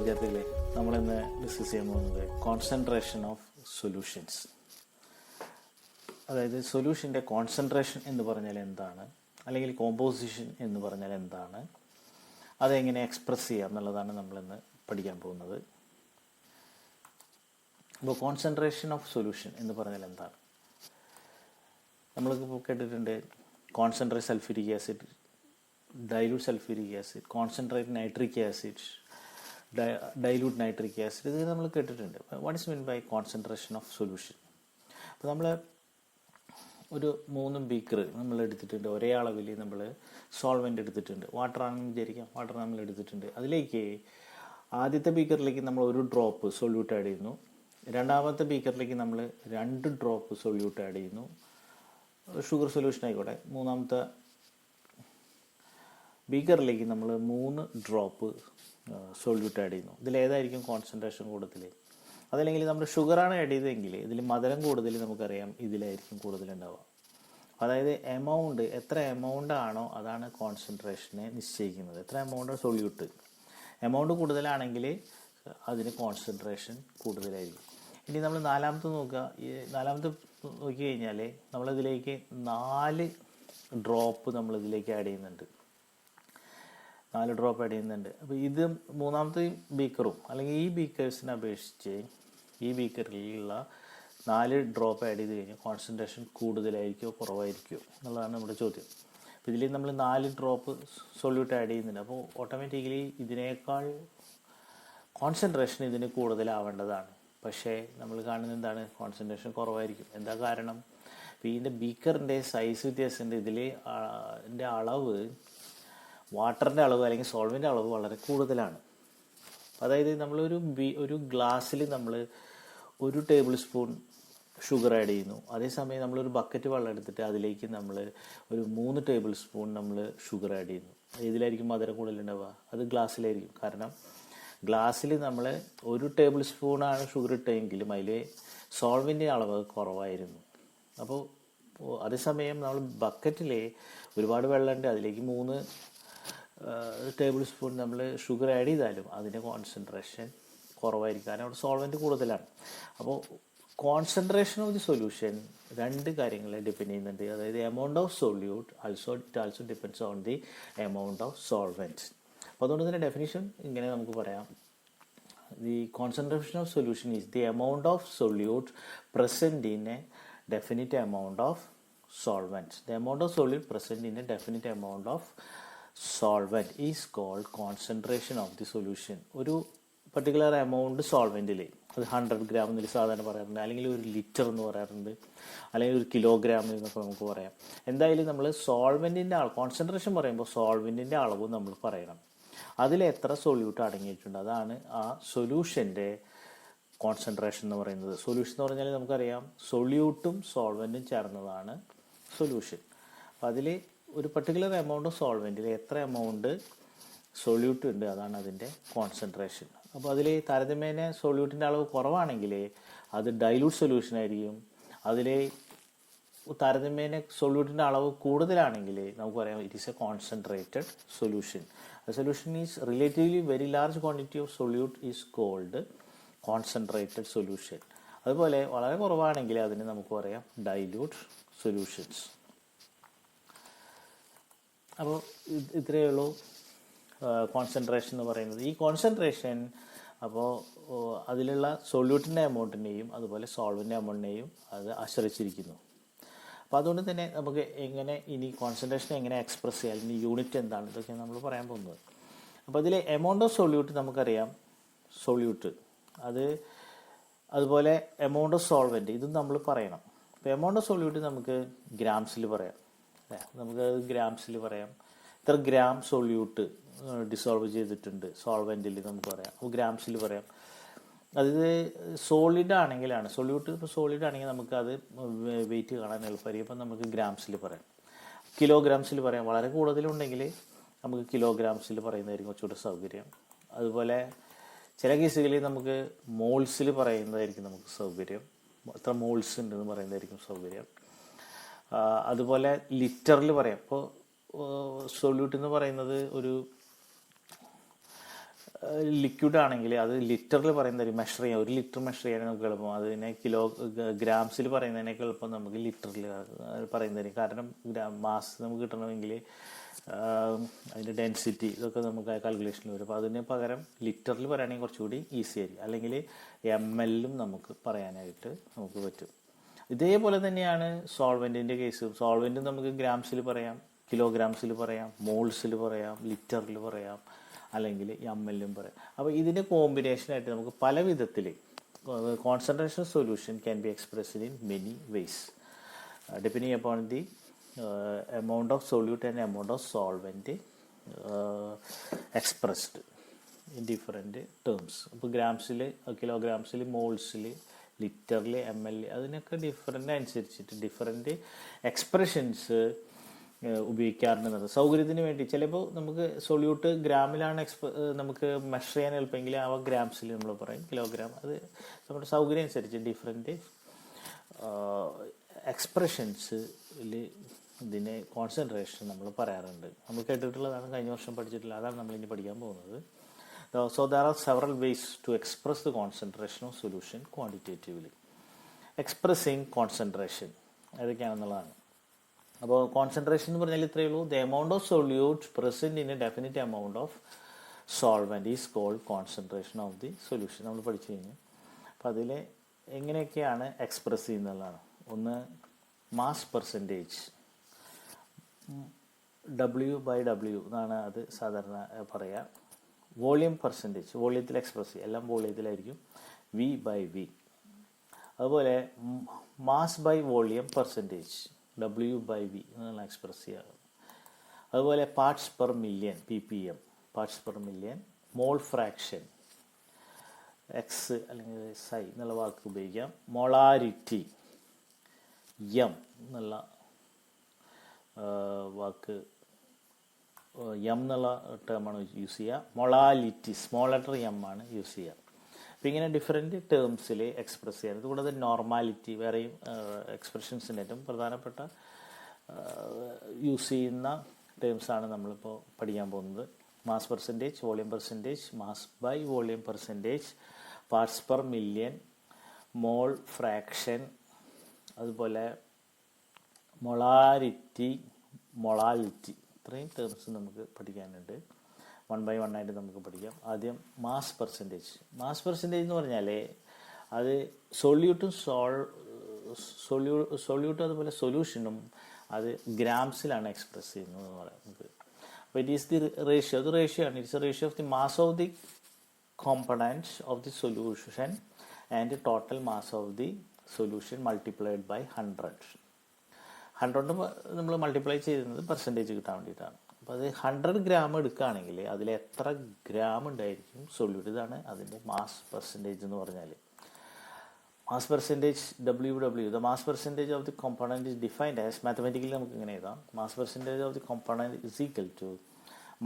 വിദ്യാർത്ഥികളെ, നമ്മളിന്ന് ഡിസ്കസ് ചെയ്യാൻ പോകുന്നത് കോൺസെൻട്രേഷൻ ഓഫ് സൊല്യൂഷൻസ്. അതായത് സൊല്യൂഷൻ്റെ കോൺസെൻട്രേഷൻ എന്ന് പറഞ്ഞാൽ എന്താണ്, അല്ലെങ്കിൽ കോമ്പോസിഷൻ എന്ന് പറഞ്ഞാൽ എന്താണ്, അതെങ്ങനെ എക്സ്പ്രസ് ചെയ്യാം എന്നുള്ളതാണ് നമ്മളിന്ന് പഠിക്കാൻ പോകുന്നത്. അപ്പോൾ കോൺസെൻട്രേഷൻ ഓഫ് സൊല്യൂഷൻ എന്ന് പറഞ്ഞാൽ എന്താണ്? നമ്മളിപ്പോൾ കേട്ടിട്ടുണ്ട് concentrate sulphuric acid, dilute sulphuric acid, concentrate nitric acid, dilute nitric acid, ഇത് നമ്മൾ കേട്ടിട്ടുണ്ട്. What is mean by concentration of solution? അപ്പോൾ നമ്മൾ ഒരു 3 ബീക്കർ നമ്മൾ എടുത്തിട്ടുണ്ട്, ഒരേ അളവിൽ നമ്മൾ സോൾവെൻ്റ് എടുത്തിട്ടുണ്ട്. വാട്ടറാണെന്ന് വിചാരിക്കാം, വാട്ടർ നമ്മൾ എടുത്തിട്ടുണ്ട്. അതിലേക്ക് ആദ്യത്തെ ബീക്കറിലേക്ക് നമ്മൾ 1 ഡ്രോപ്പ് സൊല്യൂട്ട് ആഡ് ചെയ്യുന്നു. രണ്ടാമത്തെ ബീക്കറിലേക്ക് നമ്മൾ 2 ഡ്രോപ്പ് സൊല്യൂട്ട് ആഡ് ചെയ്യുന്നു, ഷുഗർ സൊല്യൂഷൻ ആയിക്കോട്ടെ. മൂന്നാമത്തെ ബീക്കറിലേക്ക് നമ്മൾ 3 ഡ്രോപ്പ് സൊല്യൂട്ട് ആഡ് ചെയ്യുന്നു. ഇതിലേതായിരിക്കും കോൺസെൻട്രേഷൻ കൂടുതൽ? അതല്ലെങ്കിൽ നമ്മൾ ഷുഗറാണ് ആഡ് ചെയ്തതെങ്കിൽ ഇതിൽ മധുരം കൂടുതൽ നമുക്കറിയാം, ഇതിലായിരിക്കും കൂടുതലുണ്ടാവുക. അതായത് എമൗണ്ട്, എത്ര എമൗണ്ട് ആണോ അതാണ് കോൺസെൻട്രേഷനെ നിശ്ചയിക്കുന്നത്. എത്ര എമൗണ്ട് സൊല്യൂട്ട്, എമൗണ്ട് കൂടുതലാണെങ്കിൽ അതിന് കോൺസെൻട്രേഷൻ കൂടുതലായിരിക്കും. ഇനി നമ്മൾ നാലാമത്തെ നോക്കുക. ഈ നാലാമത്തെ നോക്കി കഴിഞ്ഞാൽ നമ്മളിതിലേക്ക് 4 ഡ്രോപ്പ് നമ്മളിതിലേക്ക് ആഡ് ചെയ്യുന്നുണ്ട്. 4 ഡ്രോപ്പ് ആഡ് ചെയ്യുന്നുണ്ട്. അപ്പോൾ ഇത് മൂന്നാമത്തെ ബീക്കറും അല്ലെങ്കിൽ ഈ ബീക്കേഴ്സിനെ അപേക്ഷിച്ച് ഈ ബീക്കറിലുള്ള 4 ഡ്രോപ്പ് ആഡ് ചെയ്ത് കഴിഞ്ഞാൽ കോൺസെൻട്രേഷൻ കൂടുതലായിരിക്കുമോ കുറവായിരിക്കുമോ എന്നുള്ളതാണ് നമ്മുടെ ചോദ്യം. അപ്പോൾ ഇതിൽ നമ്മൾ 4 ഡ്രോപ്പ് സൊല്യൂട്ട് ആഡ് ചെയ്യുന്നുണ്ട്. അപ്പോൾ ഓട്ടോമാറ്റിക്കലി ഇതിനേക്കാൾ കോൺസെൻട്രേഷൻ ഇതിന് കൂടുതലാവേണ്ടതാണ്. പക്ഷേ നമ്മൾ കാണുന്നത് എന്താണ്? കോൺസെൻട്രേഷൻ കുറവായിരിക്കും. എന്താ കാരണം? അപ്പോൾ ഇതിൻ്റെ ബീക്കറിൻ്റെ സൈസ് വ്യത്യാസമുണ്ട്. ഇതിൻ്റെ അളവ്, വാട്ടറിൻ്റെ അളവ് അല്ലെങ്കിൽ സോൾവെൻ്റ് അളവ് വളരെ കൂടുതലാണ്. അതായത് ഒരു ഗ്ലാസ്സിൽ നമ്മൾ 1 ടേബിൾ സ്പൂൺ ഷുഗർ ആഡ് ചെയ്യുന്നു. അതേസമയം നമ്മളൊരു ബക്കറ്റ് വെള്ളം എടുത്തിട്ട് അതിലേക്ക് നമ്മൾ ഒരു 3 ടേബിൾ സ്പൂൺ നമ്മൾ ഷുഗർ ആഡ് ചെയ്യുന്നു. ഇതിലായിരിക്കും മധുരം കൂടുതലുണ്ടാവുക? അത് ഗ്ലാസ്സിലായിരിക്കും. കാരണം ഗ്ലാസ്സിൽ നമ്മൾ 1 ടേബിൾ സ്പൂണാണ് ഷുഗർ ഇട്ടെങ്കിലും അതിൽ സോൾവെൻ്റ് അളവ് കുറവായിരുന്നു. അപ്പോൾ അതേസമയം നമ്മൾ ബക്കറ്റിൽ ഒരുപാട് വെള്ളമുണ്ട്, അതിലേക്ക് 3 ടേബിൾ സ്പൂൺ നമ്മൾ ഷുഗർ ആഡ് ചെയ്താലും അതിൻ്റെ കോൺസെൻട്രേഷൻ കുറവായിരിക്കും, കാരണം അവിടെ സോൾവെൻ്റ് കൂടുതലാണ്. അപ്പോൾ കോൺസെൻട്രേഷൻ ഓഫ് ദി സൊല്യൂഷൻ 2 കാര്യങ്ങളെ ഡിപ്പെൻഡ് ചെയ്യുന്നുണ്ട്. അതായത് amount of solute, it also depends on the amount of solvent. അപ്പോൾ അതുകൊണ്ട് തന്നെ ഡെഫിനിഷൻ ഇങ്ങനെ നമുക്ക് പറയാം: the concentration of solution is the amount of solute present in a definite amount of solvent. The amount of solute present in a definite amount of solvent is called concentration of the solution. ഒരു particular amount സോൾവെൻറ്റിൽ, അത് 100 gram എന്നൊരു സാധാരണ പറയാറുണ്ട്, അല്ലെങ്കിൽ 1 litre എന്ന് പറയാറുണ്ട്, അല്ലെങ്കിൽ 1 കിലോഗ്രാം എന്നൊക്കെ നമുക്ക് പറയാം. എന്തായാലും നമ്മൾ സോൾവെൻറ്റിൻ്റെ കോൺസെൻട്രേഷൻ പറയുമ്പോൾ സോൾവെൻറ്റിൻ്റെ അളവ് നമ്മൾ പറയണം. അതിൽ എത്ര സൊല്യൂട്ട് അടങ്ങിയിട്ടുണ്ട്, അതാണ് ആ സൊല്യൂഷൻ്റെ കോൺസെൻട്രേഷൻ എന്ന് പറയുന്നത്. സൊല്യൂഷൻ എന്ന് പറഞ്ഞാൽ നമുക്കറിയാം സൊല്യൂട്ടും സോൾവെൻറ്റും ചേർന്നതാണ് സൊല്യൂഷൻ. അപ്പോൾ അതിൽ ഒരു പർട്ടിക്കുലർ എമൗണ്ട് സോൾവെൻറ്റിൽ എത്ര എമൗണ്ട് സൊല്യൂട്ട് ഉണ്ട് അതാണ് അതിൻ്റെ കോൺസെൻട്രേഷൻ. അപ്പോൾ അതിൽ താരതമ്യേന സൊല്യൂട്ടിൻ്റെ അളവ് കുറവാണെങ്കിൽ അത് ഡൈല്യൂട്ട് സൊല്യൂഷൻ ആയിരിക്കും. അതിൽ താരതമ്യേന സൊല്യൂട്ടിൻ്റെ അളവ് കൂടുതലാണെങ്കിൽ നമുക്ക് പറയാം it is A concentrated solution. A solution is relatively very large quantity of solute is called concentrated solution. അതുപോലെ വളരെ കുറവാണെങ്കിൽ അതിന് നമുക്ക് പറയാം ഡൈല്യൂട്ട് സൊല്യൂഷൻസ്. അപ്പോൾ ഇത്രയേ ഉള്ളൂ കോൺസെൻട്രേഷൻ എന്ന് പറയുന്നത്. ഈ കോൺസെൻട്രേഷൻ അപ്പോൾ അതിലുള്ള സൊല്യൂട്ടിൻ്റെ എമൗണ്ടിനെയും അതുപോലെ സോൾവെൻ്റ് എമൗണ്ടിനെയും അത് ആശ്രയിച്ചിരിക്കുന്നു. അപ്പോൾ അതുകൊണ്ട് തന്നെ നമുക്ക് എങ്ങനെ ഇനി കോൺസെൻട്രേഷൻ എങ്ങനെ എക്സ്പ്രസ് ചെയ്യാം, അല്ലെങ്കിൽ യൂണിറ്റ് എന്താണ്, ഇതൊക്കെ നമ്മൾ പറയാൻ പോകുന്നത്. അപ്പോൾ ഇതിൽ എമൗണ്ട് ഓഫ് സൊല്യൂട്ട് നമുക്കറിയാം, സൊല്യൂട്ട് അതുപോലെ എമൗണ്ട് ഓഫ് സോൾവെൻറ്റ് ഇതും നമ്മൾ പറയണം. അപ്പോൾ എമൗണ്ട് ഓഫ് സൊല്യൂട്ട് നമുക്ക് ഗ്രാംസിൽ പറയാം, അല്ലേ? നമുക്ക് ഗ്രാംസിൽ പറയാം. ഇത്ര ഗ്രാം സൊല്യൂട്ട് ഡിസോൾവ് ചെയ്തിട്ടുണ്ട് സോൾവെൻറ്റിൽ നമുക്ക് പറയാം, അപ്പോൾ ഗ്രാംസിൽ പറയാം. അത് സോളിഡ് ആണെങ്കിലാണ്, സൊല്യൂട്ട് ഇപ്പോൾ സോളിഡ് ആണെങ്കിൽ നമുക്കത് വെയിറ്റ് കാണാൻ എളുപ്പമായിരിക്കും. അപ്പം നമുക്ക് ഗ്രാംസിൽ പറയാം, കിലോഗ്രാംസിൽ പറയാം. വളരെ കൂടുതലുണ്ടെങ്കിൽ നമുക്ക് കിലോഗ്രാംസിൽ പറയുന്നതായിരിക്കും കുറച്ചുകൂടെ സൗകര്യം. അതുപോലെ ചില കേസുകളിൽ നമുക്ക് മോൾസിൽ പറയുന്നതായിരിക്കും നമുക്ക് സൗകര്യം, എത്ര മോൾസ് ഉണ്ടെന്ന് പറയുന്നതായിരിക്കും സൗകര്യം. അതുപോലെ ലിറ്ററിൽ പറയാം. ഇപ്പോൾ സൊല്യൂട്ട് എന്ന് പറയുന്നത് ഒരു ലിക്വിഡ് ആണെങ്കിൽ അത് ലിറ്ററിൽ പറയുന്ന മെഷർ ചെയ്യാം. 1 ലിറ്റർ മെഷർ ചെയ്യാൻ നമുക്ക് എളുപ്പം. അതിനെ ഗ്രാംസിൽ പറയുന്നതിനേക്കാൾ എളുപ്പം നമുക്ക് ലിറ്ററിൽ പറയുന്നതിന്. കാരണം മാസ് നമുക്ക് കിട്ടണമെങ്കിൽ അതിൻ്റെ ഡെൻസിറ്റി ഇതൊക്കെ നമുക്ക് കാൽക്കുലേഷനിൽ വരും. അപ്പോൾ അതിന് പകരം ലിറ്ററിൽ പറയുകയാണെങ്കിൽ കുറച്ചുകൂടി ഈസി ആയിരിക്കും. അല്ലെങ്കിൽ ML-ലും നമുക്ക് പറയാനായിട്ട് നമുക്ക് പറ്റും. ഇതേപോലെ തന്നെയാണ് സോൾവെൻറ്റിൻ്റെ കേസ്. സോൾവെൻറ്റ് നമുക്ക് ഗ്രാംസിൽ പറയാം, കിലോഗ്രാംസിൽ പറയാം, മോൾസിൽ പറയാം, ലിറ്ററിൽ പറയാം, അല്ലെങ്കിൽ ML-ലും പറയാം. അപ്പോൾ ഇതിൻ്റെ കോമ്പിനേഷനായിട്ട് നമുക്ക് പല വിധത്തിൽ concentration solution can be expressed in many ways depending upon the amount of solute and amount of solvent expressed in different terms. ഇപ്പോൾ ഗ്രാംസിൽ, കിലോഗ്രാംസിൽ, മോൾസിൽ, ലിറ്ററിൽ, ML അതിനൊക്കെ ഡിഫറൻ്റ് അനുസരിച്ചിട്ട് ഡിഫറെൻറ്റ് എക്സ്പ്രഷൻസ് ഉപയോഗിക്കാറുണ്ടെന്നത് സൗകര്യത്തിന് വേണ്ടി. ചിലപ്പോൾ നമുക്ക് സൊല്യൂട്ട് ഗ്രാമിലാണ് നമുക്ക് മെഷർ ചെയ്യാൻ എളുപ്പമെങ്കിൽ ആ ഗ്രാംസിൽ നമ്മൾ പറയും, കിലോഗ്രാം. അത് നമ്മുടെ സൗകര്യം അനുസരിച്ച് ഡിഫറെൻറ്റ് എക്സ്പ്രഷൻസിൽ ഇതിനെ കോൺസെൻട്രേഷൻ നമ്മൾ പറയാറുണ്ട്. നമ്മൾ കേട്ടിട്ടുള്ളതാണ്, കഴിഞ്ഞ വർഷം പഠിച്ചിട്ടുള്ള, അതാണ് നമ്മളിനി പഠിക്കാൻ പോകുന്നത്. So there are several ways to express the concentration of solution quantitatively. Expressing concentration ഏതൊക്കെയാണെന്നുള്ളതാണ്. അപ്പോൾ കോൺസെൻട്രേഷൻ എന്ന് പറഞ്ഞാൽ ഇത്രയേ ഉള്ളൂ. The amount of solute present in a definite amount of solvent is called concentration of the solution. നമ്മൾ പഠിച്ചു കഴിഞ്ഞു. അപ്പോൾ അതിൽ എങ്ങനെയൊക്കെയാണ് എക്സ്പ്രസ് ചെയ്യുന്നതാണ്. ഒന്ന് മാസ് പെർസെൻറ്റേജ്, W/W എന്നാണ് അത് സാധാരണ പറയുക. വോളിയം പെർസെൻറ്റേജ്, വോളിയത്തിൽ എക്സ്പ്രസ് ചെയ്യുക, എല്ലാം വോളിയത്തിലായിരിക്കും. V/V. അതുപോലെ mass by volume percentage, W/V എന്നാണ് എക്സ്പ്രസ് ചെയ്യുക. അതുപോലെ parts per million, PPM, parts per million. Mole fraction, X അല്ലെങ്കിൽ SI എന്നുള്ള വാക്ക് ഉപയോഗിക്കാം. മൊളാരിറ്റി, M എന്നുള്ള വാക്ക്, M എന്നുള്ള ടേമാണ് യൂസ് ചെയ്യുക. മൊളാലിറ്റി, സ്മോൾ ലെറ്റർ M ആണ് യൂസ് ചെയ്യുക. അപ്പോൾ ഇങ്ങനെ ഡിഫറെൻറ്റ് ടേംസിൽ എക്സ്പ്രസ് ചെയ്യാൻ. അതുകൂടാതെ നോർമാലിറ്റി, വേറെയും എക്സ്പ്രഷൻസിൻ്റെ ഏറ്റവും പ്രധാനപ്പെട്ട യൂസ് ചെയ്യുന്ന ടേംസാണ് നമ്മളിപ്പോൾ പഠിക്കാൻ പോകുന്നത്. Mass percentage, volume percentage, mass by volume percentage, parts per million, mole fraction, അതുപോലെ മൊളാലിറ്റി. ഇത്രയും ടേംസ് നമുക്ക് പഠിക്കാനുണ്ട്. 1 by 1 ആയിട്ട് നമുക്ക് പഠിക്കാം. ആദ്യം മാസ് പെർസെൻറ്റേജ്. മാസ് പെർസെൻറ്റേജ് എന്ന് പറഞ്ഞാൽ അത് സൊല്യൂട്ടും സൊല്യൂട്ടും അതുപോലെ സൊല്യൂഷനും അത് ഗ്രാംസിലാണ് എക്സ്പ്രസ് ചെയ്യുന്നത് എന്ന് പറയാം നമുക്ക്. അപ്പോൾ ഇറ്റ് ഈസ് ദി റേഷ്യോ, അത് റേഷ്യോ ആണ്. It's a ratio of the mass of the components of the solution and total mass of the solution multiplied by 100. 100 നമ്മൾ മൾട്ടിപ്ലൈ ചെയ്യുന്നത് പെർസെൻറ്റേജ് കിട്ടാൻ വേണ്ടിയിട്ടാണ്. അപ്പോൾ അത് 100 ഗ്രാം എടുക്കുകയാണെങ്കിൽ അതിൽ എത്ര ഗ്രാം ഉണ്ടായിരിക്കും സൊല്യൂട്ട്, ഇതാണ് അതിൻ്റെ മാസ് പെർസെൻറ്റേജ് എന്ന് പറഞ്ഞാൽ. Mass percentage, W/W, the mass percentage of the component is defined as, mathematically നമുക്ക് ഇങ്ങനെ എഴുതാം, mass percentage of the component is equal to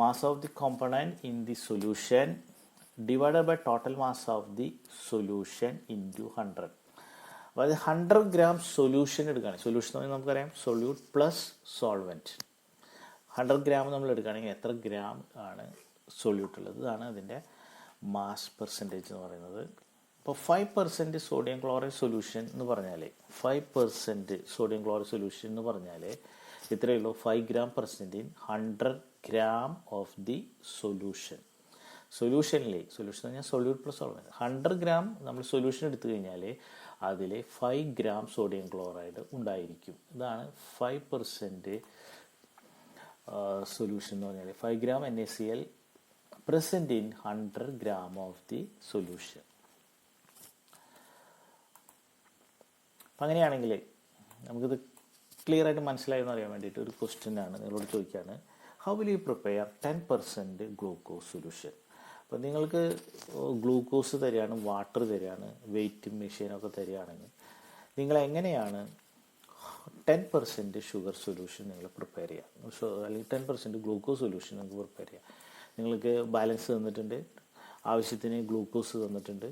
mass of the component in the solution divided by total mass of the solution into 100. അതായത് 100 gram solution എടുക്കുകയാണ്. Solution എന്ന് പറഞ്ഞാൽ നമുക്കറിയാം solute plus solvent. 100 gram നമ്മൾ എടുക്കുകയാണെങ്കിൽ എത്ര ഗ്രാം ആണ് solute ഉള്ളത്, ഇതാണ് അതിൻ്റെ മാസ് പെർസെൻറ്റേജ് എന്ന് പറയുന്നത്. ഇപ്പോൾ 5% സോഡിയം ക്ലോറൈഡ് സൊല്യൂഷൻ എന്ന് പറഞ്ഞാൽ 5% സോഡിയം ക്ലോറൈഡ് സൊല്യൂഷൻ എന്ന് പറഞ്ഞാൽ ഇത്രയേ ഉള്ളൂ. 5 gram percent in 100 gram of the solution. Solution എന്ന് പറഞ്ഞാൽ സൊല്യൂട്ട് പ്ലസ് സോൾവെൻറ്റ്. 100 ഗ്രാം നമ്മൾ സൊല്യൂഷൻ എടുത്തു കഴിഞ്ഞാൽ അതിൽ 5 ഗ്രാം സോഡിയം ക്ലോറൈഡ് ഉണ്ടായിരിക്കും. ഇതാണ് 5% സൊല്യൂഷൻ എന്ന് പറഞ്ഞാൽ 5 gram NaCl present in 100 gram of the solution. അപ്പം അങ്ങനെയാണെങ്കിൽ നമുക്കിത് ക്ലിയർ ആയിട്ട് മനസ്സിലായെന്ന് അറിയാൻ വേണ്ടിയിട്ട് ഒരു ക്വസ്റ്റ്യൻ ആണ് നിങ്ങളോട് ചോദിക്കുകയാണ്. How will you prepare 10% glucose solution? അപ്പോൾ നിങ്ങൾക്ക് ഗ്ലൂക്കോസ് തരികയാണ്, വാട്ടർ തരികയാണ്, വെയിറ്റും മെഷീനൊക്കെ തരികയാണെങ്കിൽ നിങ്ങൾ എങ്ങനെയാണ് 10% ഷുഗർ സൊല്യൂഷൻ നിങ്ങൾ പ്രിപ്പയർ ചെയ്യുക, അല്ലെങ്കിൽ 10% ഗ്ലൂക്കോസ് സൊല്യൂഷൻ നിങ്ങൾക്ക് പ്രിപ്പയർ ചെയ്യാം. നിങ്ങൾക്ക് ബാലൻസ് തന്നിട്ടുണ്ട്, ആവശ്യത്തിന് ഗ്ലൂക്കോസ് തന്നിട്ടുണ്ട്,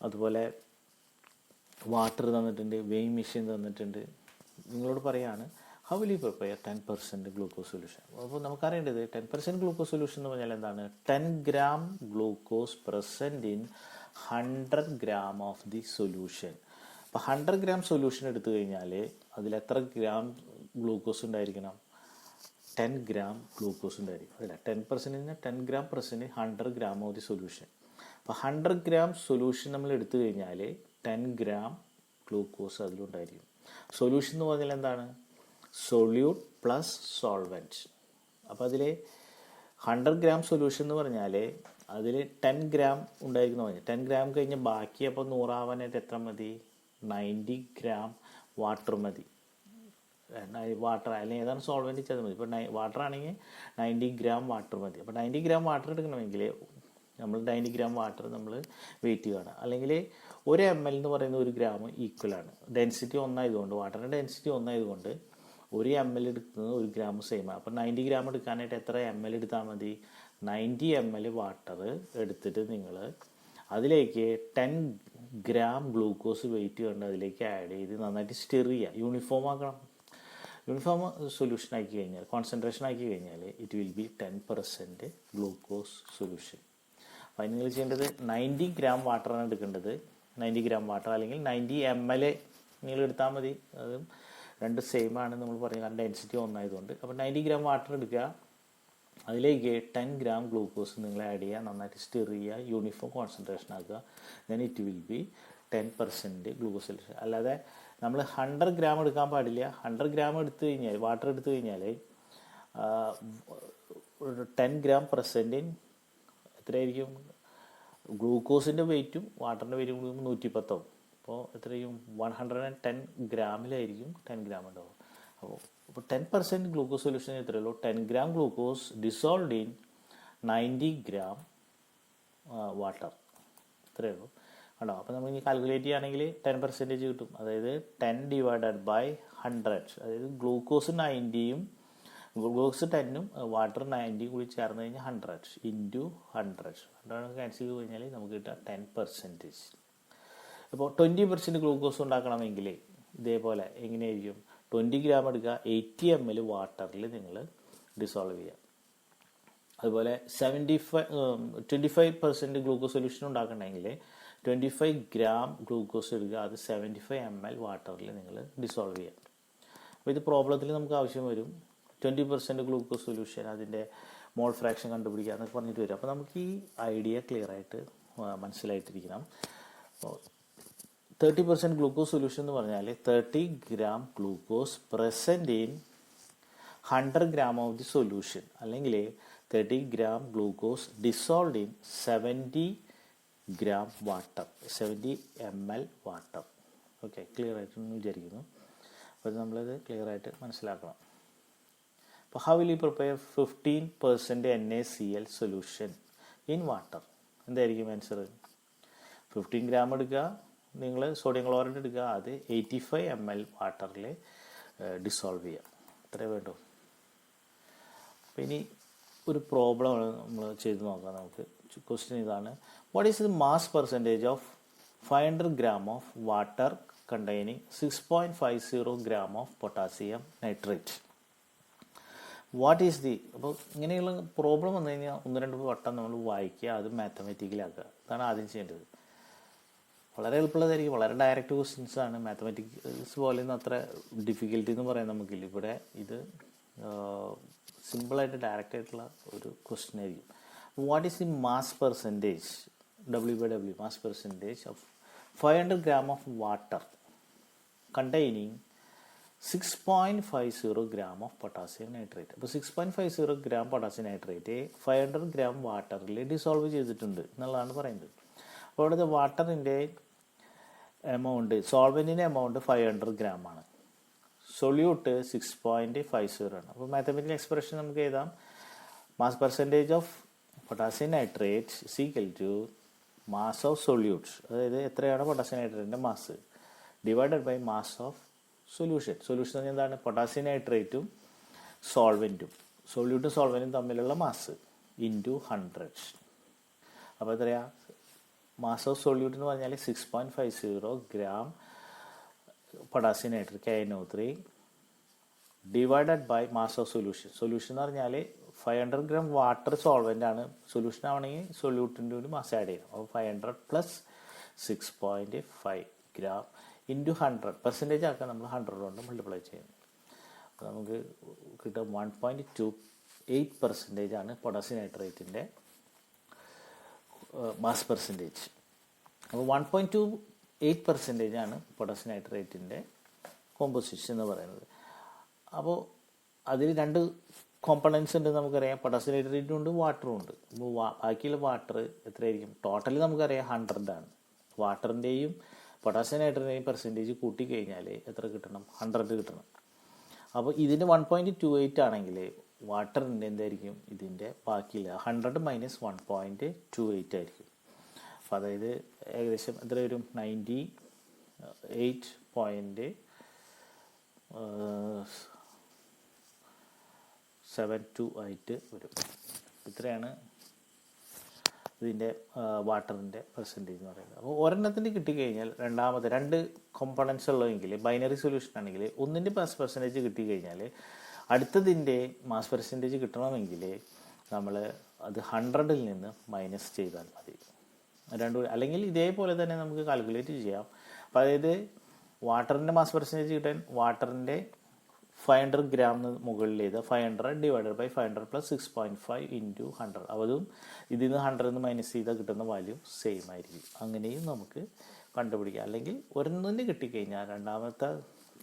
അതുപോലെ വാട്ടർ തന്നിട്ടുണ്ട്, വെയിങ് മെഷീൻ തന്നിട്ടുണ്ട്. നിങ്ങളോട് പറയുകയാണ് how will you prepare 10% glucose solution? അപ്പോൾ നമുക്കറിയേണ്ടത് 10% ഗ്ലൂക്കോസ് സൊല്യൂഷൻ എന്ന് പറഞ്ഞാൽ എന്താണ്? 10 gram glucose present in 100 gram of the solution. അപ്പോൾ 100 ഗ്രാം സൊല്യൂഷൻ എടുത്തു കഴിഞ്ഞാൽ അതിൽ എത്ര ഗ്രാം ഗ്ലൂക്കോസ് ഉണ്ടായിരിക്കണം? 10 ഗ്രാം ഗ്ലൂക്കോസ് ഉണ്ടായിരിക്കും. അല്ല, 10% 10 gram present 100 gram of the solution. അപ്പോൾ 100 ഗ്രാം സൊല്യൂഷൻ നമ്മൾ എടുത്തു കഴിഞ്ഞാൽ 10 ഗ്രാം ഗ്ലൂക്കോസ് അതിലുണ്ടായിരിക്കും. സൊല്യൂഷൻ എന്ന് പറഞ്ഞാൽ എന്താണ്? Solute plus solvent. അപ്പോൾ അതിൽ 100 ഗ്രാം സൊല്യൂഷൻ എന്ന് പറഞ്ഞാൽ അതിൽ 10 ഗ്രാം ഉണ്ടായിരിക്കുന്നു പറഞ്ഞാൽ 10 ഗ്രാം കഴിഞ്ഞ് ബാക്കി അപ്പോൾ 100 ആവാനായിട്ട് എത്ര മതി? 90 ഗ്രാം വാട്ടർ മതി. വാട്ടർ അല്ലെങ്കിൽ ഏതാണ് സോൾവെൻറ്റ് ചെയ്താൽ മതി. ഇപ്പോൾ വാട്ടർ ആണെങ്കിൽ 90 ഗ്രാം വാട്ടർ മതി. അപ്പോൾ 90 ഗ്രാം വാട്ടർ എടുക്കണമെങ്കിൽ നമ്മൾ 90 ഗ്രാം വാട്ടർ നമ്മൾ വെയിറ്റ് ചെയ്യുകയാണ്. അല്ലെങ്കിൽ 1 ml എന്ന് പറയുന്ന 1 ഗ്രാം ഈക്വലാണ്. ഡെൻസിറ്റി ഒന്നായതുകൊണ്ട്, വാട്ടറിൻ്റെ ഡെൻസിറ്റി ഒന്നായതുകൊണ്ട് 1 ml എടുക്കുന്നത് 1 ഗ്രാം സെയിമാണ്. അപ്പോൾ 90 ഗ്രാം എടുക്കാനായിട്ട് എത്ര ml എടുത്താൽ മതി? 90 ml വാട്ടർ എടുത്തിട്ട് നിങ്ങൾ അതിലേക്ക് 10 ഗ്രാം ഗ്ലൂക്കോസ് വെയിറ്റ് കൊണ്ട് അതിലേക്ക് ആഡ് ചെയ്ത് നന്നായിട്ട് സ്റ്റിർ ചെയ്യുക, യൂണിഫോം ആക്കണം. യൂണിഫോം സൊല്യൂഷൻ ആക്കി കഴിഞ്ഞാൽ, കോൺസെൻട്രേഷൻ ആക്കി കഴിഞ്ഞാൽ it will be 10% glucose solution. അപ്പോൾ അതിന് നിങ്ങൾ ചെയ്യേണ്ടത് 90 ഗ്രാം വാട്ടറാണ് എടുക്കേണ്ടത്. 90 ഗ്രാം വാട്ടർ അല്ലെങ്കിൽ 90 ml നിങ്ങൾ എടുത്താൽ മതി. അത് രണ്ട് സെയിം ആണ് നമ്മൾ പറഞ്ഞു, കാരണം ഡെൻസിറ്റി ഒന്നായതുകൊണ്ട്. അപ്പോൾ 90 ഗ്രാം വാട്ടർ എടുക്കുക, അതിലേക്ക് 10 ഗ്രാം ഗ്ലൂക്കോസ് നിങ്ങൾ ആഡ് ചെയ്യുക, നന്നായിട്ട് സ്റ്റിർ ചെയ്യുക, യൂണിഫോം കോൺസെൻട്രേഷൻ ആക്കുക. Then it will be 10% glucose solution. അല്ലാതെ നമ്മൾ 100 ഗ്രാം എടുക്കാൻ പാടില്ല. 100 ഗ്രാം എടുത്തു കഴിഞ്ഞാൽ, വാട്ടർ എടുത്തു കഴിഞ്ഞാൽ 10 ഗ്രാം പ്രസൻറ്റിൻ എത്രയായിരിക്കും? ഗ്ലൂക്കോസിൻ്റെ വെയിറ്റും വാട്ടറിൻ്റെ വെയിറ്റും കൂടി 110 ആവും. അപ്പോൾ എത്രയും 110 ഗ്രാമിലായിരിക്കും 10 ഗ്രാം ഉണ്ടാവും. അപ്പോൾ 10% ഗ്ലൂക്കോസ് സൊല്യൂഷൻ എത്രയേ ഉള്ളൂ? 10 gram glucose dissolved in 90 gram water. ഇത്രയേ ഉള്ളൂ. കണ്ടോ? അപ്പോൾ നമ്മൾ ഇനി കാൽക്കുലേറ്റ് ചെയ്യുകയാണെങ്കിൽ 10% കിട്ടും. അതായത് 10 ഡിവൈഡഡ് ബൈ 100. അതായത് ഗ്ലൂക്കോസ് 90യും ഗ്ലൂക്കോസ് 10ഉം വാട്ടർ 90യും കൂടി ചേർന്ന് കഴിഞ്ഞാൽ 100 ഇൻറ്റു 100 ക്യാൻസൽ ചെയ്ത് കഴിഞ്ഞാൽ നമുക്ക് കിട്ടുക 10%. അപ്പോൾ 20% ഗ്ലൂക്കോസ് ഉണ്ടാക്കണമെങ്കിൽ ഇതേപോലെ എങ്ങനെയായിരിക്കും? 20 ഗ്രാം എടുക്കുക, 80 ml വാട്ടറിൽ നിങ്ങൾ ഡിസോൾവ് ചെയ്യുക. അതുപോലെ 25% ഗ്ലൂക്കോസ് സൊല്യൂഷൻ ഉണ്ടാക്കണമെങ്കിൽ 25 ഗ്രാം ഗ്ലൂക്കോസ് എടുക്കുക, അത് 75 ml വാട്ടറിൽ നിങ്ങൾ ഡിസോൾവ് ചെയ്യുക. അപ്പോൾ ഇത് പ്രോബ്ലത്തിൽ നമുക്ക് ആവശ്യം വരും. 20% ഗ്ലൂക്കോസ് സൊല്യൂഷൻ, അതിൻ്റെ മോൾ ഫ്രാക്ഷൻ കണ്ടുപിടിക്കുക എന്നൊക്കെ പറഞ്ഞിട്ട് വരും. അപ്പോൾ നമുക്ക് ഈ ഐഡിയ ക്ലിയർ ആയിട്ട് മനസ്സിലായിട്ടിരിക്കണം. അപ്പോൾ 30% ഗ്ലൂക്കോസ് സൊല്യൂഷൻ എന്ന് പറഞ്ഞാൽ 30 gram glucose present in 100 gram of the solution, അല്ലെങ്കിൽ 30 gram glucose dissolved in 70 gram water, 70 ml water. Okay, clear ആയിട്ടെന്ന് വിചാരിക്കുന്നു. അപ്പോൾ നമ്മളിത് ക്ലിയർ ആയിട്ട് മനസ്സിലാക്കണം. അപ്പോൾ how will you prepare 15% NaCl solution in water? എന്തായിരിക്കും ആൻസർ? 15 ഗ്രാം എടുക്കുക, നിങ്ങൾ സോഡിയം ക്ലോറൈഡ് എടുക്കുക, അത് 85 ml വാട്ടറിൽ ഡിസോൾവ് ചെയ്യുക. ഇത്രേ വേണ്ടൂ. അപ്പോൾ ഇനി ഒരു പ്രോബ്ലം നമ്മൾ ചെയ്ത് നോക്കാം. നമുക്ക് ക്വസ്റ്റ്യൻ ഇതാണ്: what is the mass percentage of 500 gram of water containing 6.50 gram of potassium nitrate? What is the. അപ്പോൾ ഇങ്ങനെയുള്ള പ്രോബ്ലം വന്നു കഴിഞ്ഞാൽ 1-2 വട്ടം നമ്മൾ വായിക്കുക, അത് മാത്തമാറ്റിക്കലാക്കുക. ഇതാണ് ആദ്യം ചെയ്യേണ്ടത്. വളരെ എളുപ്പമുള്ളതായിരിക്കും, വളരെ ഡയറക്റ്റ് ക്വസ്റ്റ്യൻസ് ആണ്. മാത്തമാറ്റിക്സ് പോലെയൊന്നും അത്ര ഡിഫിക്കൽട്ടി എന്ന് പറയാൻ നമുക്കില്ല. ഇവിടെ ഇത് സിമ്പിളായിട്ട് ഡയറക്റ്റ് ആയിട്ടുള്ള ഒരു ക്വസ്റ്റ്യൻ ആയിരിക്കും. What is the mass percentage, W/W mass percentage of 500 gram of water containing 6.50 gram of potassium nitrate? അപ്പോൾ 6.50 ഗ്രാം പൊട്ടാസ്യം നൈട്രേറ്റ് 500 ഗ്രാം വാട്ടറിൽ ഡിസോൾവ് ചെയ്തിട്ടുണ്ട് എന്നുള്ളതാണ് പറയുന്നത്. അപ്പോൾ ഇവിടുത്തെ വാട്ടറിൻ്റെ എമൗണ്ട്, സോൾവെൻറ്റിൻ്റെ എമൗണ്ട് 500 ഗ്രാം ആണ്, സൊല്യൂട്ട് 6.50 ആണ്. അപ്പോൾ മാത്തമാറ്റിക്കൽ എക്സ്പ്രഷൻ നമുക്ക് എഴുതാം: mass percentage of potassium nitrate is equal to mass of solutes, അതായത് എത്രയാണ് പൊട്ടാസ്യം നൈട്രേറ്റിൻ്റെ mass, divided by mass of solution. Solution എന്ന് പറഞ്ഞാൽ എന്താണ്? പൊട്ടാസ്യം നൈട്രേറ്റും സോൾവെൻറ്റും, സൊല്യൂട്ടും സോൾവെൻറ്റും തമ്മിലുള്ള മാസ് ഇൻറ്റു 100. അപ്പോൾ എത്രയാ? മാസ് ഓഫ് സൊല്യൂട്ട് എന്ന് പറഞ്ഞാൽ 6.50 gram potassium nitrate KNO3 divided by mass of solution. Solution എന്ന് പറഞ്ഞാൽ 500 gram വാട്ടർ സോൾവെൻ്റ് ആണ്. സൊല്യൂഷൻ ആവണമെങ്കിൽ സൊല്യൂട്ടിൻ്റെ ഒരു മാസ് ആഡ് ചെയ്യണം. അപ്പോൾ 500 പ്ലസ് 6.5 gram ഇൻറ്റു 100 പെർസെൻറ്റേജ് ആക്കാൻ നമ്മൾ 100 കൊണ്ട് മൾട്ടിപ്ലൈ ചെയ്യുന്നു. അപ്പോൾ നമുക്ക് കിട്ടും 1.28% ആണ് പൊട്ടാസ്യം നൈട്രേറ്റിൻ്റെ മാസ് പെർസെൻറ്റേജ്. അപ്പോൾ 1.28% ആണ് പൊട്ടാസ്യം നൈട്രേറ്റിൻ്റെ കോമ്പോസിഷൻ എന്ന് പറയുന്നത്. അപ്പോൾ അതിൽ രണ്ട് കോമ്പണൻസ് ഉണ്ട് നമുക്കറിയാം. പൊട്ടാസ്യം നൈട്രേറ്റും ഉണ്ട്, വാട്ടറും ഉണ്ട്. അപ്പോൾ ബാക്കിയുള്ള വാട്ടർ എത്രയായിരിക്കും? ടോട്ടൽ നമുക്കറിയാം 100 ആണ്. വാട്ടറിൻ്റെയും പൊട്ടാസ്യം നൈട്രേറ്റിൻ്റെയും പെർസെൻറ്റേജ് കൂട്ടിക്കഴിഞ്ഞാൽ എത്ര കിട്ടണം? 100 കിട്ടണം. അപ്പോൾ ഇതിൻ്റെ 1.28 ആണെങ്കിൽ വാട്ടറിൻ്റെ എന്തായിരിക്കും? ഇതിൻ്റെ ബാക്കിയില്ല 100 മൈനസ് 1.28 ആയിരിക്കും. അപ്പോൾ അതായത് ഏകദേശം എത്ര വരും? 98.72 ആയിട്ട് വരും. ഇത്രയാണ് ഇതിൻ്റെ വാട്ടറിൻ്റെ പെർസെൻറ്റേജ് എന്ന് പറയുന്നത്. അപ്പോൾ ഒരെണ്ണത്തിന് കിട്ടിക്കഴിഞ്ഞാൽ രണ്ടാമത്തെ രണ്ട് കോമ്പണൻസ് ഉള്ളതെങ്കിൽ ബൈനറി സൊല്യൂഷൻ ആണെങ്കിൽ ഒന്നിൻ്റെ മാസ് പെർസെൻറ്റേജ് കിട്ടിക്കഴിഞ്ഞാൽ അടുത്തതിൻ്റെ മാസ് പെർസെൻറ്റേജ് കിട്ടണമെങ്കിൽ നമ്മൾ അത് 100-ൽ നിന്ന് മൈനസ് ചെയ്താൽ മതി. അല്ലെങ്കിൽ ഇതേപോലെ തന്നെ നമുക്ക് കാൽക്കുലേറ്റ് ചെയ്യാം. അപ്പോൾ അതായത് വാട്ടറിൻ്റെ മാസ് പെർസെൻറ്റേജ് കിട്ടാൻ വാട്ടറിൻ്റെ 500 gram മുകളിൽ ചെയ്ത് 500 ഡിവൈഡഡ് ബൈ 500 പ്ലസ് 6.5 ഇൻറ്റു 100. അതും ഇതിൽ നിന്ന് 100 മൈനസ് ചെയ്താൽ കിട്ടുന്ന വാല്യൂ സെയിം ആയിരിക്കും. അങ്ങനെയും നമുക്ക് കണ്ടുപിടിക്കാം. അല്ലെങ്കിൽ ഒരെണ്ണിന് കിട്ടിക്കഴിഞ്ഞാൽ രണ്ടാമത്തെ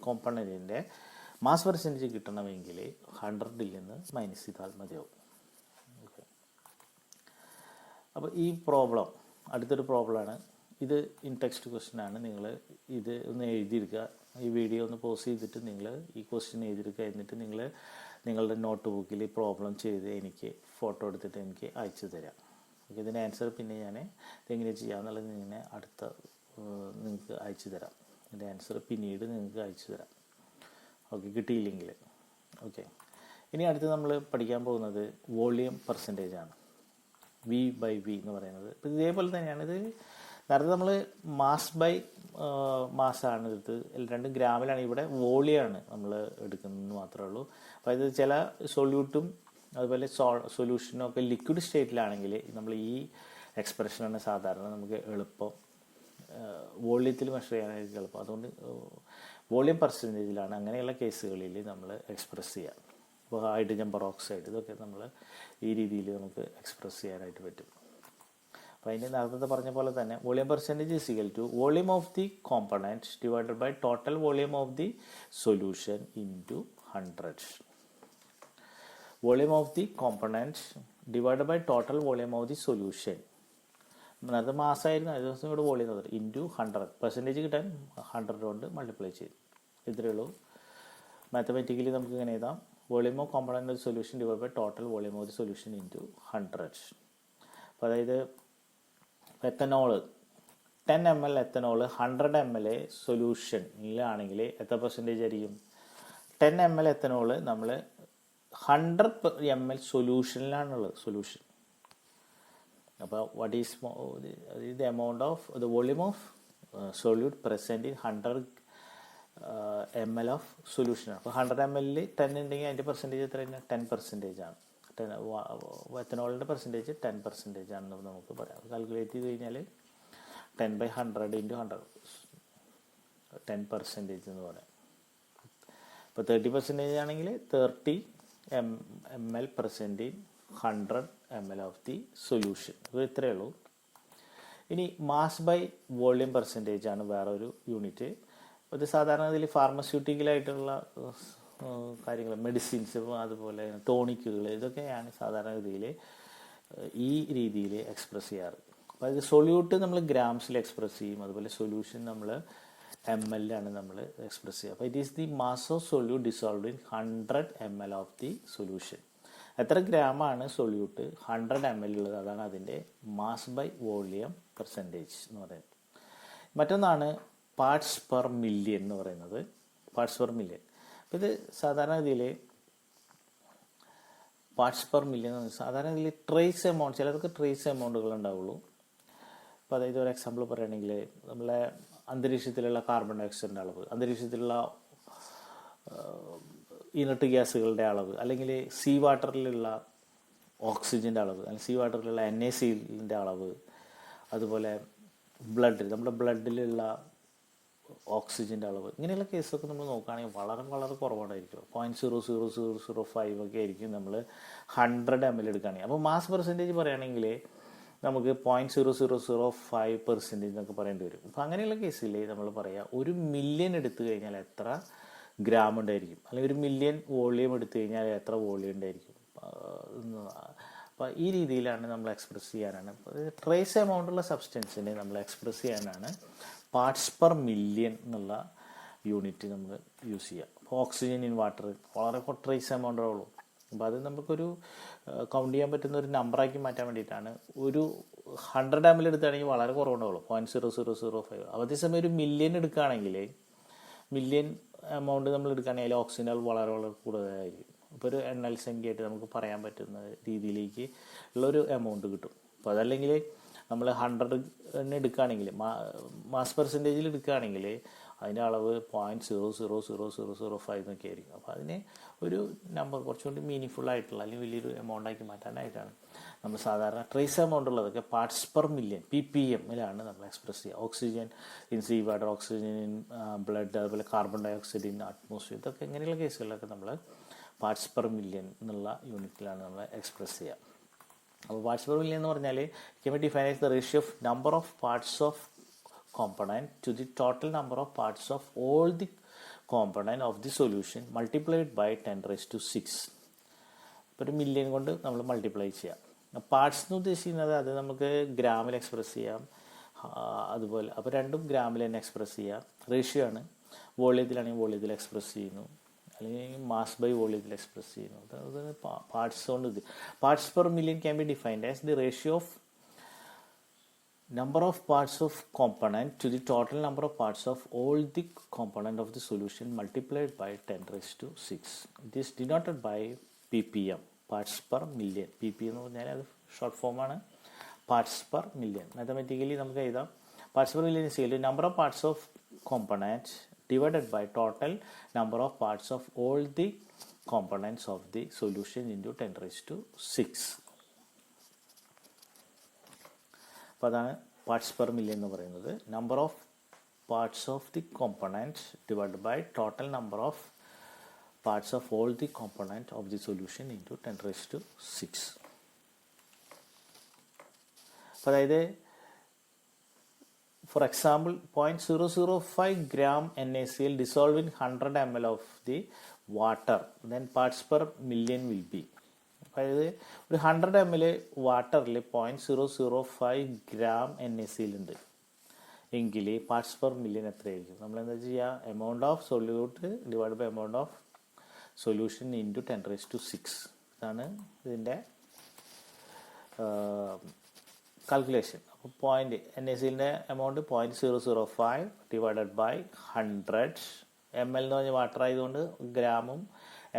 കോമ്പണൻറ്റിൻ്റെ മാസ് പെർസെൻറ്റേജ് കിട്ടണമെങ്കിൽ 100-ൽ നിന്ന് മൈനസ് ചെയ്താൽ മതിയാവും. ഓക്കെ. അപ്പോൾ ഈ പ്രോബ്ലം അടുത്തൊരു പ്രോബ്ലമാണ്. ഇത് ഇൻ ടെക്സ്റ്റ് ക്വസ്റ്റ്യൻ ആണ്. നിങ്ങൾ ഇത് ഒന്ന് എഴുതിയെടുക്കുക. ഈ വീഡിയോ ഒന്ന് പോസ് ചെയ്തിട്ട് നിങ്ങൾ ഈ ക്വസ്റ്റ്യൻ എഴുതിയെടുക്കുക. എന്നിട്ട് നിങ്ങൾ നിങ്ങളുടെ നോട്ട് ബുക്കിൽ ഈ പ്രോബ്ലം ചെയ്ത് എനിക്ക് ഫോട്ടോ എടുത്തിട്ട് എനിക്ക് അയച്ചു തരാം. ഓക്കെ. ഇതിൻ്റെ ആൻസർ പിന്നെ ഞാൻ ഇതെങ്ങനെ ചെയ്യാമെന്നുള്ളത് ഇങ്ങനെ അടുത്ത നിങ്ങൾക്ക് അയച്ചു തരാം. ഇതിൻ്റെ ആൻസർ പിന്നീട് നിങ്ങൾക്ക് അയച്ചു തരാം. ഓക്കെ, കിട്ടിയില്ലെങ്കിൽ. ഓക്കെ. ഇനി അടുത്ത് നമ്മൾ പഠിക്കാൻ പോകുന്നത് വോളിയം പെർസെൻറ്റേജ് ആണ്. V/V എന്ന് പറയുന്നത്. ഇപ്പം ഇതേപോലെ തന്നെയാണ്. ഇത് നേരത്തെ നമ്മൾ മാസ് ബൈ മാസാണ് എടുത്ത് 2 ഗ്രാമിലാണ്. ഇവിടെ വോളിയാണ് നമ്മൾ എടുക്കുന്നത് മാത്രമേ ഉള്ളൂ. അപ്പോൾ ഇത് ചില സൊല്യൂട്ടും അതുപോലെ സൊല്യൂഷനും ഒക്കെ ലിക്വിഡ് സ്റ്റേറ്റിലാണെങ്കിൽ നമ്മൾ ഈ എക്സ്പ്രഷനാണ് സാധാരണ നമുക്ക് എളുപ്പം വോളിയത്തിൽ മെഷർ ചെയ്യാനായിട്ട് എളുപ്പം. അതുകൊണ്ട് വോളിയം പെർസെൻറ്റേജിലാണ് അങ്ങനെയുള്ള കേസുകളിൽ നമ്മൾ എക്സ്പ്രസ് ചെയ്യാം. ഇപ്പോൾ ഹൈഡ്രജൻ പെറോക്സൈഡ് ഇതൊക്കെ നമ്മൾ ഈ രീതിയിൽ നമുക്ക് എക്സ്പ്രസ് ചെയ്യാനായിട്ട് പറ്റും. അപ്പോൾ അതിൻ്റെ നേരത്തെ പറഞ്ഞ പോലെ തന്നെ volume percentage is equal to volume of the component divided by total volume of the solution into 100. Volume of the component divided by total volume of the solution. നേരത്തെ മാസമായിരുന്നു, അത് ദിവസം ഇവിടെ വോളിയം തന്നിട്ട് ഇൻറ്റു 100. പെർസെൻറ്റേജ് കിട്ടാൻ 100 കൊണ്ട് multiply ചെയ്തു. ഇത്രയേ ഉള്ളൂ. മാത്തമാറ്റിക്കലി നമുക്ക് ഇങ്ങനെ എഴുതാം. Volume of component of solution divide by total volume of the solution into 100. അപ്പോൾ അതായത് എത്തനോൾ 10 ml എത്തനോൾ 100 ml സൊല്യൂഷനിലാണെങ്കിൽ എത്ര പെർസെൻറ്റേജ് ആയിരിക്കും? 10 ml എത്തനോൾ നമ്മൾ 100 ml സൊല്യൂഷനിലാണുള്ളത്. സൊല്യൂഷൻ. അപ്പോൾ what is the amount of the volume of solute present in 100 ml of സൊല്യൂഷനാണ്. അപ്പോൾ 100 ml 10 ഉണ്ടെങ്കിൽ അതിൻ്റെ പെർസെൻറ്റേജ് എത്രയാണ്? 10% ആണ്. എത്തനോളിൻ്റെ പെർസെൻറ്റേജ് 10% ആണെന്ന് നമുക്ക് പറയാം. കാൽക്കുലേറ്റ് ചെയ്ത് കഴിഞ്ഞാൽ 10/100 ഇൻറ്റു 100 10% എന്ന് പറയാം. ഇപ്പോൾ 30% ആണെങ്കിൽ 30 ml present in 100 ml of the solution. അപ്പോൾ ഇത്രയേ ഉള്ളൂ. ഇനി മാസ് ബൈ വോളിയം പെർസെൻറ്റേജ് ആണ് വേറൊരു യൂണിറ്റ്. ഇത് സാധാരണ ഇതിൽ ഫാർമസ്യൂട്ടിക്കലായിട്ടുള്ള കാര്യങ്ങൾ, മെഡിസിൻസ്, അതുപോലെ ടോണിക്കുകൾ, ഇതൊക്കെയാണ് സാധാരണ ഗതിയിൽ ഈ രീതിയിൽ എക്സ്പ്രസ് ചെയ്യാറ്. അപ്പോൾ അത് സൊല്യൂട്ട് നമ്മൾ ഗ്രാംസിൽ എക്സ്പ്രസ് ചെയ്യും, അതുപോലെ സൊല്യൂഷൻ നമ്മൾ ml ആണ് നമ്മൾ എക്സ്പ്രസ് ചെയ്യുക. അപ്പോൾ it is the mass of solute dissolved in 100 ml of the solution. എത്ര ഗ്രാമാണ് സൊല്യൂട്ട് 100 ml ഉള്ളത്, അതാണ് അതിൻ്റെ മാസ് ബൈ വോളിയം പെർസെൻറ്റേജ് എന്ന് പറയുന്നത്. മറ്റൊന്നാണ് പാർട്സ് പെർ മില്യൺ എന്ന് പറയുന്നത്. Parts per million. അപ്പോൾ ഇത് സാധാരണ ഇതിൽ പാർട്സ് പെർ മില്യൺ എന്ന് പറഞ്ഞാൽ സാധാരണ ഇതിൽ ട്രേസ് എമൗണ്ട്, ചിലർക്ക് ട്രേസ് എമൗണ്ടുകൾ ഉണ്ടാവുള്ളൂ. അപ്പോൾ അതായത് ഒരു എക്സാമ്പിൾ പറയുകയാണെങ്കിൽ നമ്മളെ അന്തരീക്ഷത്തിലുള്ള കാർബൺ ഡൈ ഓക്സൈഡിൻ്റെ അളവ്, അന്തരീക്ഷത്തിലുള്ള ഇനർട്ട് ഗ്യാസുകളുടെ അളവ്, അല്ലെങ്കിൽ സീ വാട്ടറിലുള്ള ഓക്സിജൻ്റെ അളവ്, അല്ലെങ്കിൽ സീ വാട്ടറിലുള്ള NaClൻ്റെ അളവ്, അതുപോലെ നമ്മുടെ ബ്ലഡിലുള്ള ഓക്സിജൻ്റെ അളവ്, ഇങ്ങനെയുള്ള കേസൊക്കെ നമ്മൾ നോക്കുകയാണെങ്കിൽ വളരെ വളരെ കുറവായിരിക്കും. 0.00005 ഒക്കെ ആയിരിക്കും നമ്മൾ 100 ml എടുക്കുകയാണെങ്കിൽ. അപ്പോൾ മാസ് പെർസെൻറ്റേജ് പറയുകയാണെങ്കിൽ നമുക്ക് 0.0005% എന്നൊക്കെ പറയേണ്ടി വരും. അപ്പോൾ അങ്ങനെയുള്ള കേസിൽ നമ്മൾ പറയുക 1 മില്യൺ എടുത്തു കഴിഞ്ഞാൽ എത്ര ഗ്രാം ഉണ്ടായിരിക്കും, അല്ലെങ്കിൽ 1 മില്യൺ വോളിയം എടുത്തു കഴിഞ്ഞാൽ എത്ര വോളിയം ഉണ്ടായിരിക്കും. അപ്പോൾ ഈ രീതിയിലാണ് നമ്മൾ എക്സ്പ്രസ് ചെയ്യാനാണ്. ട്രേസ് എമൗണ്ടുള്ള സബ്സ്റ്റൻസിനെ നമ്മൾ എക്സ്പ്രസ് ചെയ്യാനാണ് പാർട്സ് പെർ മില്യൺ എന്നുള്ള യൂണിറ്റ് നമ്മൾ യൂസ് ചെയ്യുക. അപ്പോൾ ഓക്സിജൻ ഇൻ വാട്ടർ വളരെ ട്രേസ് എമൗണ്ടേ ഉള്ളൂ. അപ്പോൾ അത് നമുക്കൊരു കൗണ്ട് ചെയ്യാൻ പറ്റുന്ന ഒരു നമ്പറാക്കി മാറ്റാൻ വേണ്ടിയിട്ടാണ്. ഒരു 100 ml എടുക്കുകയാണെങ്കിൽ വളരെ കുറവുണ്ടാവുള്ളൂ, 0.0005. അതേസമയം 1 മില്യൺ എടുക്കുകയാണെങ്കിൽ, മില്യൺ എമൗണ്ട് നമ്മൾ എടുക്കുകയാണെങ്കിൽ ഓക്സിജൻ വളരെ വളരെ കൂടുതലായിരിക്കും. അപ്പോൾ ഒരു എണ്ണൽ സംഖ്യയായിട്ട് നമുക്ക് പറയാൻ പറ്റുന്ന രീതിയിലേക്ക് ഉള്ളൊരു എമൗണ്ട് കിട്ടും. അപ്പോൾ അതല്ലെങ്കിൽ നമ്മൾ 100 എടുക്കുകയാണെങ്കിൽ, മാസ് പെർസെൻറ്റേജിൽ എടുക്കുകയാണെങ്കിൽ അതിൻ്റെ അളവ് 0.00005 എന്നൊക്കെ ആയിരിക്കും. അപ്പോൾ അതിനെ ഒരു നമ്പർ കുറച്ചുകൂടി മീനിങ് ആയിട്ടുള്ള അല്ലെങ്കിൽ വലിയൊരു എമൗണ്ട് ആക്കി മാറ്റാനായിട്ടാണ് നമ്മൾ സാധാരണ ട്രേസ് എമൗണ്ട് ഉള്ളതൊക്കെ പാർട്സ് പെർ മില്യൺ ppmലാണ് നമ്മൾ എക്സ്പ്രസ് ചെയ്യുക. Oxygen in sea water, oxygen in blood, അതുപോലെ carbon dioxide in atmosphere, ഇതൊക്കെ ഇങ്ങനെയുള്ള കേസുകളിലൊക്കെ നമ്മൾ പാർട്സ് പെർ മില്യൺ എന്നുള്ള യൂണിറ്റിലാണ് നമ്മൾ എക്സ്പ്രസ് ചെയ്യുക. അപ്പോൾ പാർട്സ് പെർ മില്യൺ എന്ന് പറഞ്ഞാൽ can be defined as the ratio of number of parts of component to the total number of parts of all the component of the solution multiplied by 10⁶. ഇപ്പോൾ 1 million കൊണ്ട് നമ്മൾ multiply ചെയ്യാം. Parts എന്ന് ഉദ്ദേശിക്കുന്നത് അത് നമുക്ക് ഗ്രാമിൽ എക്സ്പ്രസ് ചെയ്യാം, അതുപോലെ അപ്പോൾ രണ്ടും ഗ്രാമിൽ തന്നെ എക്സ്പ്രസ് ചെയ്യാം. റേഷ്യോ ആണ്. വോളിയത്തിലാണെങ്കിൽ വോളിയത്തിൽ എക്സ്പ്രസ് ചെയ്യുന്നു, അല്ലെങ്കിൽ മാസ് ബൈ വോളിയത്തിൽ എക്സ്പ്രസ് ചെയ്യുന്നു. അത് പാർട്സ് കൊണ്ട് ഇത് parts per million can be defined as the ratio of number of parts of component to the total number of parts of all the component of the solution multiplied by 10⁶. It is denoted by ppm, parts per million. ppm എന്ന് പറഞ്ഞാൽ അത് short ഫോമാണ്, parts per million. Mathematically നമുക്ക് എഴുതാം parts per million is equal to number of parts of components divided by total number of parts of all the components of the solution into 10⁶. അപ്പോൾ അതാണ് parts per million എന്ന് പറയുന്നത്. Number of parts of the component divide by total number of parts of all the component of the solution into 10⁶. അപ്പോൾ അതായത് for example 0.005 gram NaCl dissolved in 100 ml of the water, then parts per million will be. അതായത് ഒരു 100 ml വാട്ടറിൽ 0.005 gram NaCl ഉണ്ട് എങ്കിൽ parts per million എത്രയായിരിക്കും? നമ്മളെന്താ ചെയ്യുക? Amount of solute divide by amount of solution into 10⁶. ഇതാണ് ഇതിൻ്റെ കാൽക്കുലേഷൻ. അപ്പോൾ NaClൻ്റെ എമൗണ്ട് 0.005 ഡിവൈഡഡ് ബൈ 100 ml എന്ന് പറഞ്ഞാൽ വാട്ടർ ആയതുകൊണ്ട് ഗ്രാമും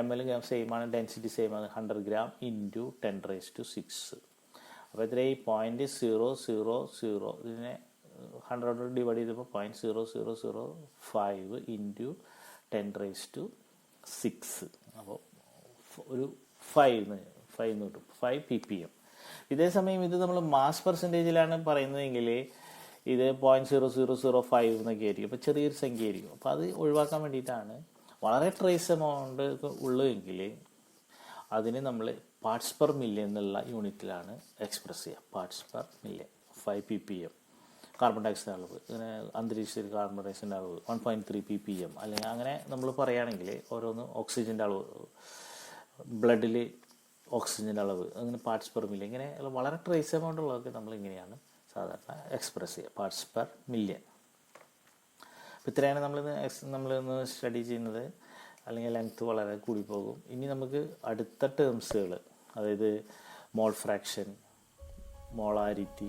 ml ഗ്രാം സെയിം ആണ്, ഡെൻസിറ്റി സെയിം ആണ്. 100 gram ഇൻറ്റു 10⁶. അപ്പോൾ എത്രയായി? 0.000 ഇതിനെ 100 ഡിവൈഡ് ചെയ്തപ്പോൾ 0.0005 ഇൻറ്റു 10⁶. അപ്പോൾ ഒരു 5 കിട്ടും, 5 ppm. ഇതേസമയം ഇത് നമ്മൾ മാസ് പെർസെൻറ്റേജിലാണ് പറയുന്നതെങ്കിൽ ഇത് 0.0005 എന്നൊക്കെ ആയിരിക്കും. അപ്പോൾ ചെറിയൊരു സംഖ്യ ആയിരിക്കും. അപ്പോൾ അത് ഒഴിവാക്കാൻ വേണ്ടിയിട്ടാണ് വളരെ ട്രേസ് എമൗണ്ട് ഉള്ളതെങ്കിൽ അതിന് നമ്മൾ പാർട്സ് പെർ മില്യൺ എന്നുള്ള യൂണിറ്റിലാണ് എക്സ്പ്രസ് ചെയ്യുക. Parts per million 5 ppm. Carbon dioxide അളവ്, ഇങ്ങനെ അന്തരീക്ഷത്തിൽ കാർബൺ ഡയോക്സൈഡിൻ്റെ അളവ് 1.3 ppm, അല്ലെങ്കിൽ അങ്ങനെ നമ്മൾ പറയുകയാണെങ്കിൽ ഓരോന്ന് ഓക്സിജൻ്റെ അളവ്, ബ്ലഡിൽ ഓക്സിജൻ്റെ അളവ്, അങ്ങനെ പാർട്സ് പെർ മില്യൺ, ഇങ്ങനെ വളരെ ട്രേസ് എമൗണ്ട് ഉള്ളതൊക്കെ നമ്മൾ ഇങ്ങനെയാണ് സാധാരണ എക്സ്പ്രസ് ചെയ്യുക, പാർട്സ് പെർ മില്യൺ. അപ്പോൾ ഇത്രയാണ് നമ്മളിന്ന് സ്റ്റഡി ചെയ്യുന്നത്. അല്ലെങ്കിൽ ലെങ്ത് വളരെ കൂടി പോകും. ഇനി നമുക്ക് അടുത്ത ടേംസുകൾ, അതായത് മോൾ ഫ്രാക്ഷൻ, മോളാലിറ്റി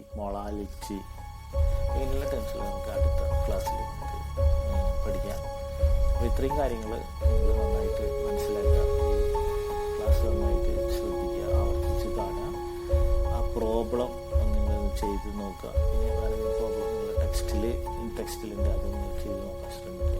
ഇങ്ങനെയുള്ള ടേംസുകൾ നമുക്ക് അടുത്ത ക്ലാസ്സിൽ നമുക്ക് പഠിക്കാം. അപ്പോൾ ഇത്രയും കാര്യങ്ങൾ നിങ്ങൾ നന്നായിട്ട് മനസ്സിലാക്കുക, ക്ലാസ് നന്നായിട്ട് ശ്രദ്ധിക്കുക, ആവർത്തിച്ച് കാണുക, ആ പ്രോബ്ലം നിങ്ങൾ ചെയ്ത് നോക്കുക. ഇനി വേണമെങ്കിൽ പ്രോബ്ലം നിങ്ങൾ ടെക്സ്റ്റിലുണ്ട്, അത് നിങ്ങൾ ചെയ്ത് നോക്കാൻ ശ്രമിക്കുക.